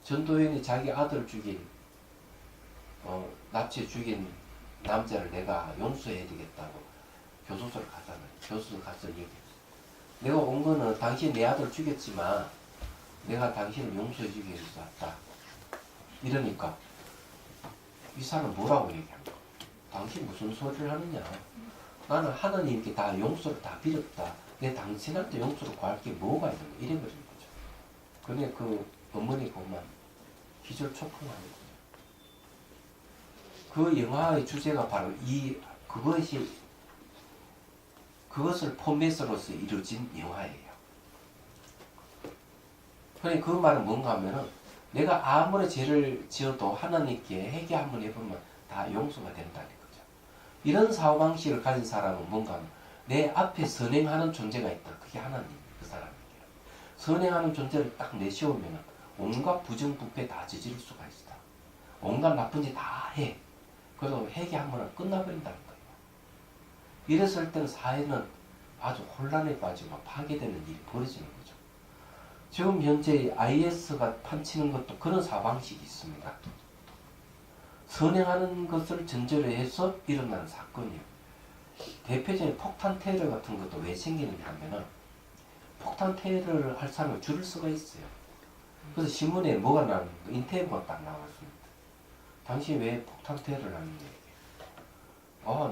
전도연이 자기 아들을 죽인 납치해 죽인 남자를 내가 용서해야 되겠다고 교도소를 가잖아요. 교도소 가서 얘기했어요. 내가 온 거는 당신 내 아들을 죽였지만 내가 당신을 용서해 주기 위해서 왔다. 이러니까 이 사람은 뭐라고 얘기한 거야? 당신 무슨 소리를 하느냐? 나는 하나님께 다 용서를 다 빌었다. 내 당신한테 용서를 구할 게 뭐가 있는 거야? 이래버린 거죠. 근데 그 어머니 보면 기절초풍하는 거예요. 그 영화의 주제가 바로 그것을 포맷으로서 이루어진 영화예요. 그러니까 그 말은 뭔가 하면은 내가 아무리 죄를 지어도 하나님께 회개 한번 해보면 다 용서가 된다는 거죠. 이런 사고방식을 가진 사람은 뭔가 하면 내 앞에 선행하는 존재가 있다. 그게 하나님, 그 사람이에요. 선행하는 존재를 딱 내세우면 온갖 부정부패 다 저지를 수가 있다. 온갖 나쁜 짓 다 해. 그래서 회개 한 번은 끝나버린다는 거예요. 이랬을 때는 사회는 아주 혼란에 빠지고 파괴되는 일이 벌어지는 거죠. 지금 현재 IS가 판치는 것도 그런 사방식이 있습니다. 선행하는 것을 전제로 해서 일어나는 사건이에요. 대표적인 폭탄 테러 같은 것도 왜 생기느냐 하면은 폭탄 테러를 할 사람을 줄일 수가 있어요. 그래서 신문에 뭐가 나왔는데 인터뷰가 딱 나왔습니다. 당신 왜 폭탄 테러를 하는데?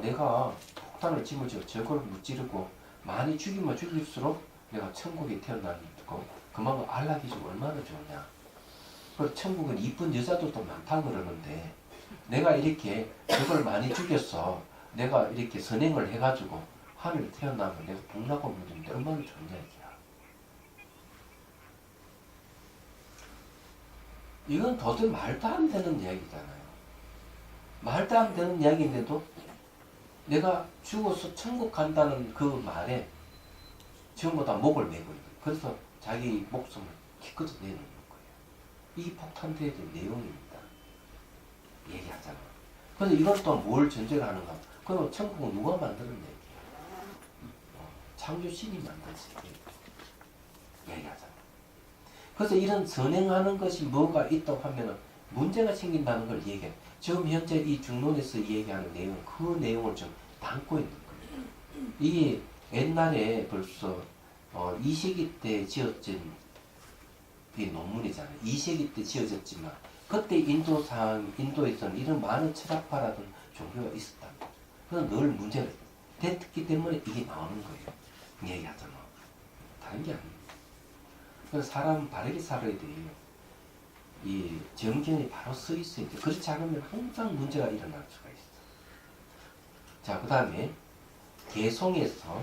내가 폭탄을 짊어지고 저걸 무찌르고 많이 죽이면 죽일수록 내가 천국에 태어나고 그만큼 안락이 좀 얼마나 좋냐. 그리고 천국은 이쁜 여자들도 많다 그러는데 내가 이렇게 적을 많이 죽였어. 내가 이렇게 선행을 해가지고 하늘에 태어나면 내가 복나고 물인데 얼마나 좋냐 이게야. 이건 도저히 말도 안 되는 이야기잖아요. 말도 안 되는 이야기인데도 내가 죽어서 천국 간다는 그 말에 전부 다 목을 매고 있는 거예요. 그래서 자기 목숨을 기껏 내놓는 거예요. 이게 폭탄되어야 될 내용입니다. 얘기하잖아. 그래서 이것도 뭘 전제로 하는가? 그럼 천국은 누가 만드는 얘기야? 창조신이 만들지. 얘기하잖아. 그래서 이런 선행하는 것이 뭐가 있다고 하면은 문제가 생긴다는 걸 얘기해. 지금 현재 이 중론에서 얘기하는 내용, 그 내용을 좀 담고 있는 거예요. 이게 옛날에 벌써 2세기 때 지어진 이 논문이잖아요. 2세기 때 지어졌지만 그때 인도에서는 이런 많은 철학파라든 종교가 있었답니다. 그래서 늘 문제가 됐기 때문에 이게 나오는 거예요. 얘기하잖아. 다른 게 아닙니다. 그래서 사람 바르게 살아야 돼요. 이 정견이 바로 서 있어야 돼. 그렇지 않으면 항상 문제가 일어날 수가 있어. 자, 그 다음에 개송에서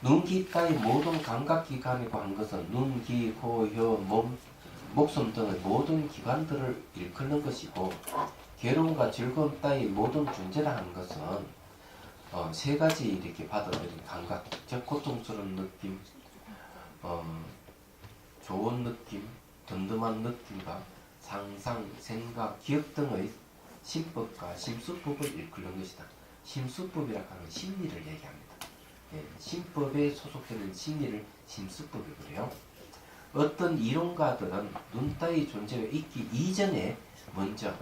눈, 귀, 따의 모든 감각기관에 관한 것은 눈, 귀, 코, 혀, 몸, 목숨 등의 모든 기관들을 일컫는 것이고 괴로움과 즐거움 따위 모든 존재라 하는 것은 세 가지 이렇게 받아들인 감각, 즉 고통스러운 느낌, 좋은 느낌, 든든한 느낌과 상상, 생각, 기억 등의 심법과 심수법을 일컫는 것이다. 심수법이라고 하는 심리를 얘기합니다. 예, 심법에 소속되는 심리를 심수법이고요. 어떤 이론가들은 눈 따위 존재가 있기 이전에 먼저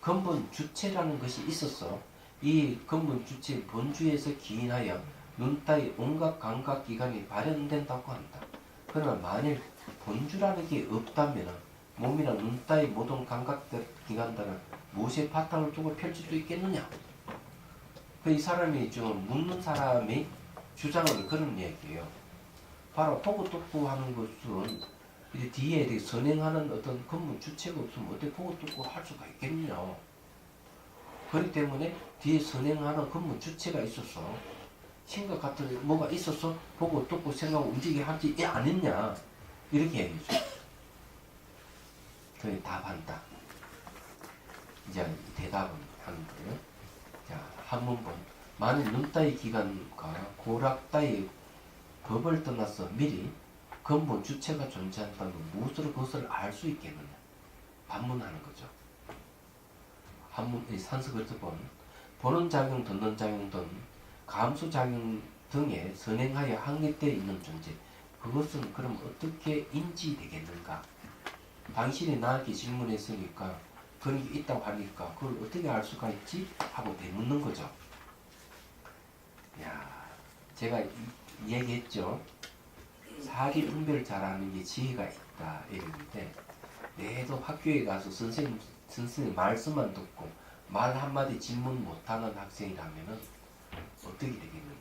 근본 주체라는 것이 있어서 이 근본 주체 본주에서 기인하여 눈 따위 온갖 감각기관이 발현된다고 한다. 그러나 만일 본주라는 게 없다면 몸이나 눈 따위 모든 감각기관들은 무엇에 바탕을 두고 펼칠 수 있겠느냐? 이 사람이 좀 묻는 사람이 주장하는 그런 얘기예요. 바로 보고 듣고 하는 것은 이 뒤에 이렇게 선행하는 어떤 근본 주체가 없으면 어떻게 보고 듣고 할 수가 있겠냐. 그렇기 때문에 뒤에 선행하는 근본 주체가 있어서 생각 같은 뭐가 있어서 보고 듣고 생각하고 움직이게 하지 안 했냐. 이렇게 얘기해줘. 그래 답한다. 이제 대답은 하는 거예요. 자, 한 문본. 만일 눈 따위 기관과 고락 따위 법을 떠나서 미리 근본 주체가 존재한다면 무엇으로 그것을 알 수 있겠느냐? 반문하는 거죠. 한문, 산스크리트본 보는 작용, 듣는 작용 등 감수 작용 등에 선행하여 확립되어 있는 존재. 그것은 그럼 어떻게 인지되겠는가? 당신이 나에게 질문했으니까 그런 게 있다고 하니까 그걸 어떻게 알 수가 있지? 하고 되묻는 거죠. 야, 제가 얘기했죠. 사기 분별 잘하는 게 지혜가 있다 이랬는데 내도 학교에 가서 선생님 말씀만 듣고 말 한마디 질문 못하는 학생이라면은 어떻게 되겠는데?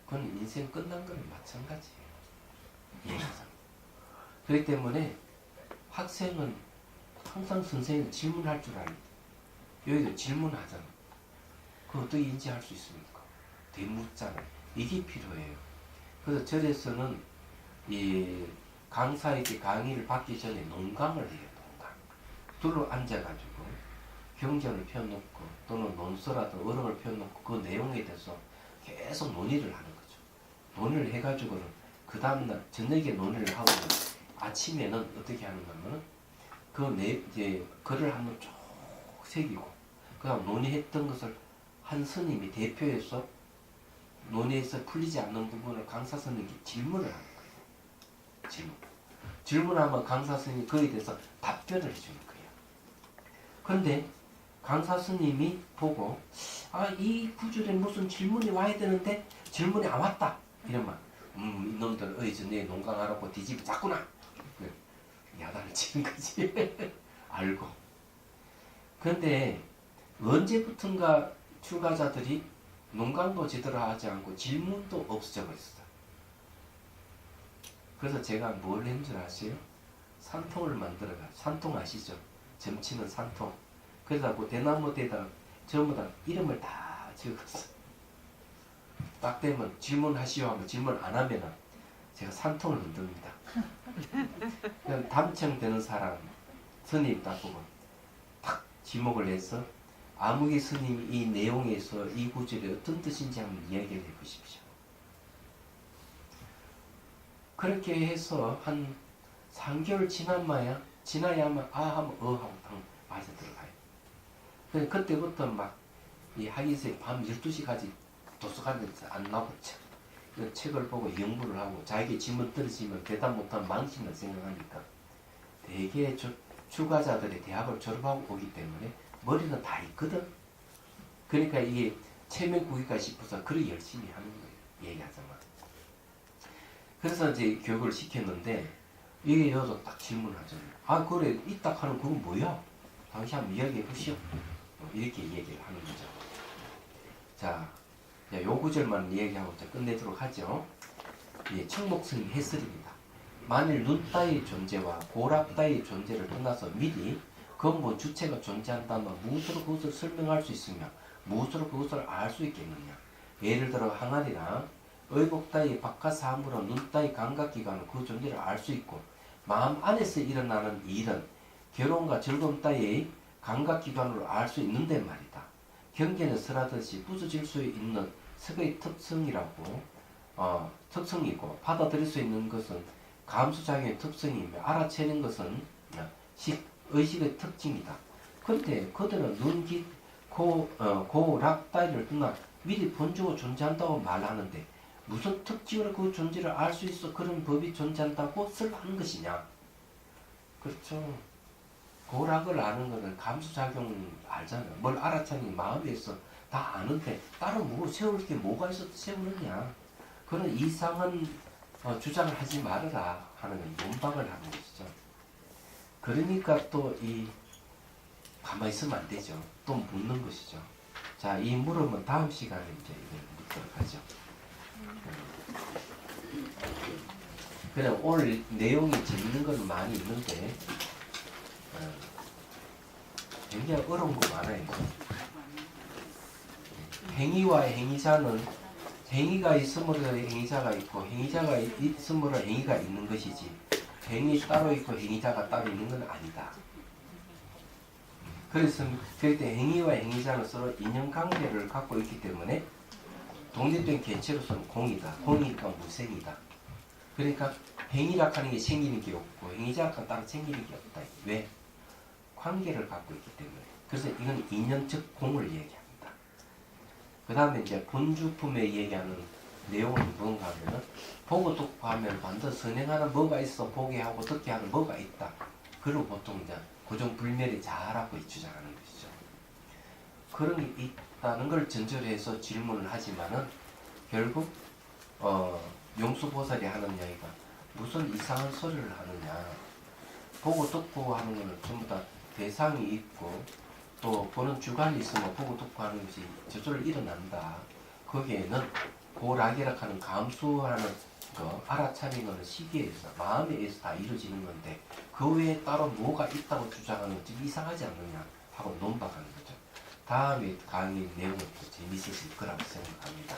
그건 인생 끝난 거랑 마찬가지예요. 얘기하자. 그렇기 때문에 학생은 항상 선생님 질문할 줄 알아야 돼. 여기도 질문하잖아. 그거 어떻게 인지할 수 있습니까? 대묻잖아요. 이게 필요해요. 그래서 절에서는 이 강사에게 강의를 받기 전에 논강을 해요. 논강. 둘러 앉아가지고 경전을 펴놓고 또는 논서라든 어록을 펴놓고 그 내용에 대해서 계속 논의를 하는 거죠. 논의를 해가지고는 그 다음날 저녁에 논의를 하고 아침에는 어떻게 하는가 하면 이제 글을 한번 쭉 새기고 그 다음 논의했던 것을 한 스님이 대표해서 논의에서 풀리지 않는 부분을 강사 스님께 질문을 하는 거예요. 질문하면 강사 스님이 그에 대해서 답변을 해주는 거예요. 그런데 강사 스님이 보고 이 구절에 무슨 질문이 와야 되는데 질문이 안 왔다 이러면 이놈들 전에 농강하라고 뒤집어 짰구나. 야단을 치는 거지. 알고. 그런데 언제부턴가 출가자들이 농강도 제대로 하지 않고 질문도 없어져 버렸어. 그래서 제가 뭘 했는 줄 아세요? 산통을 만들어가. 산통 아시죠? 점치는 산통. 그래서 그 대나무대에다 전부 다 이름을 다 적었어. 딱 되면 질문하시오 하면 질문 안 하면은 제가 산통을 흔듭니다. 그냥 당첨되는 사람 스님 딱 보고 탁 지목을 해서 아무개 스님이 이 내용에서 이 구절이 어떤 뜻인지 한번 이야기를 해보십시오. 그렇게 해서 한 3개월 지나야만 아 하면 하고 당 맞아 들어가요. 그때부터 막 이 학위생 밤 12시까지 도서관에서 안 나오고 그 책을 보고 연구를 하고 자기 질문 떨어지면 대답 못하면 망신을 생각하니까 대개 출가자들이 대학을 졸업하고 오기 때문에 머리는 다 있거든. 그러니까 이게 체면구기가 싶어서 그렇게 열심히 하는 거예요. 얘기하자면. 그래서 이제 교육을 시켰는데 이게 여기서 딱 질문하잖아요. 아 그래 이딱 하는 그건 뭐야? 당시 한번 이야기해 보시오. 이렇게 얘기를 하는 거죠. 자, 요 구절만 이야기하고 끝내도록 하죠. 청목스님 해설입니다. 만일 눈 따위의 존재와 고락 따위의 존재를 떠나서 미리 근본 주체가 존재한다면 무엇으로 그것을 설명할 수 있으며 무엇으로 그것을 알 수 있겠느냐. 예를 들어 항아리나 의복 따위 바깥 사물은 눈 따위 감각기관은 그 존재를 알 수 있고 마음 안에서 일어나는 일은 괴로움과 즐거움 따위의 감각기관으로 알 수 있는데 말이다. 경계는 설하듯이 부서질 수 있는 색의 특성이고 받아들일 수 있는 것은 감수작용의 특성이며 알아채는 것은 의식의 특징이다. 그런데 그들은 눈, 귀, 고, 락 따위를 떠나 미리 본주가 존재한다고 말하는데 무슨 특징으로 그 존재를 알 수 있어 그런 법이 존재한다고 설하는 것이냐. 그렇죠. 고락을 아는 것은 감수작용 알잖아요. 뭘 알아차니 마음에서 다 아는데 따로 뭐 세울 게 뭐가 있어서 세우느냐. 그런 이상한 주장을 하지 말아라 하는 논박을 하는 것이죠. 그러니까 또 이 가만히 있으면 안 되죠. 또 묻는 것이죠. 자, 이 물으면 다음 시간에 이제 이걸 묻도록 하죠. 그냥 오늘 내용이 재밌는 건 많이 있는데 굉장히 어려운 거 많아요. 행위와 행위자는 행위가 있으므로 행위자가 있고 행위자가 있으므로 행위가 있는 것이지 행위 따로 있고 행위자가 따로 있는 건 아니다. 그래서 그럴 때 행위와 행위자는 서로 인연관계를 갖고 있기 때문에 독립된 개체로서는 공이다. 공이니까 무생이다. 그러니까 행위라 하는 게 생기는 게 없고 행위자라 하는 따로 생기는 게 없다. 왜? 관계를 갖고 있기 때문에. 그래서 이건 인연적 공을 얘기합니다. 그 다음에 이제 본주품에 얘기하는 내용은 뭔가 하면은 보고 듣고 하면 반드시 선행하는 뭐가 있어 보게 하고 듣게 하는 뭐가 있다. 그리고 보통 이제 고정불멸이 잘하고 주장하는 것이죠. 그런 게 있다는 걸 전제로 해서 질문을 하지만은 결국 용수보살이 하는 이야기가 무슨 이상한 소리를 하느냐. 보고 듣고 하는 거는 전부 다 대상이 있고 또 보는 주관이 있으면 보고 듣고 하는 것이 저절로 일어난다. 거기에는 고락이라 하는 감수하는 거 알아차리는 것은 시기에서 마음에 의해서 다 이루어지는 건데 그 외에 따로 뭐가 있다고 주장하는 것이 이상하지 않느냐 하고 논박하는 거죠. 다음에 강의 내용은 더 재밌으실 거라고 생각합니다.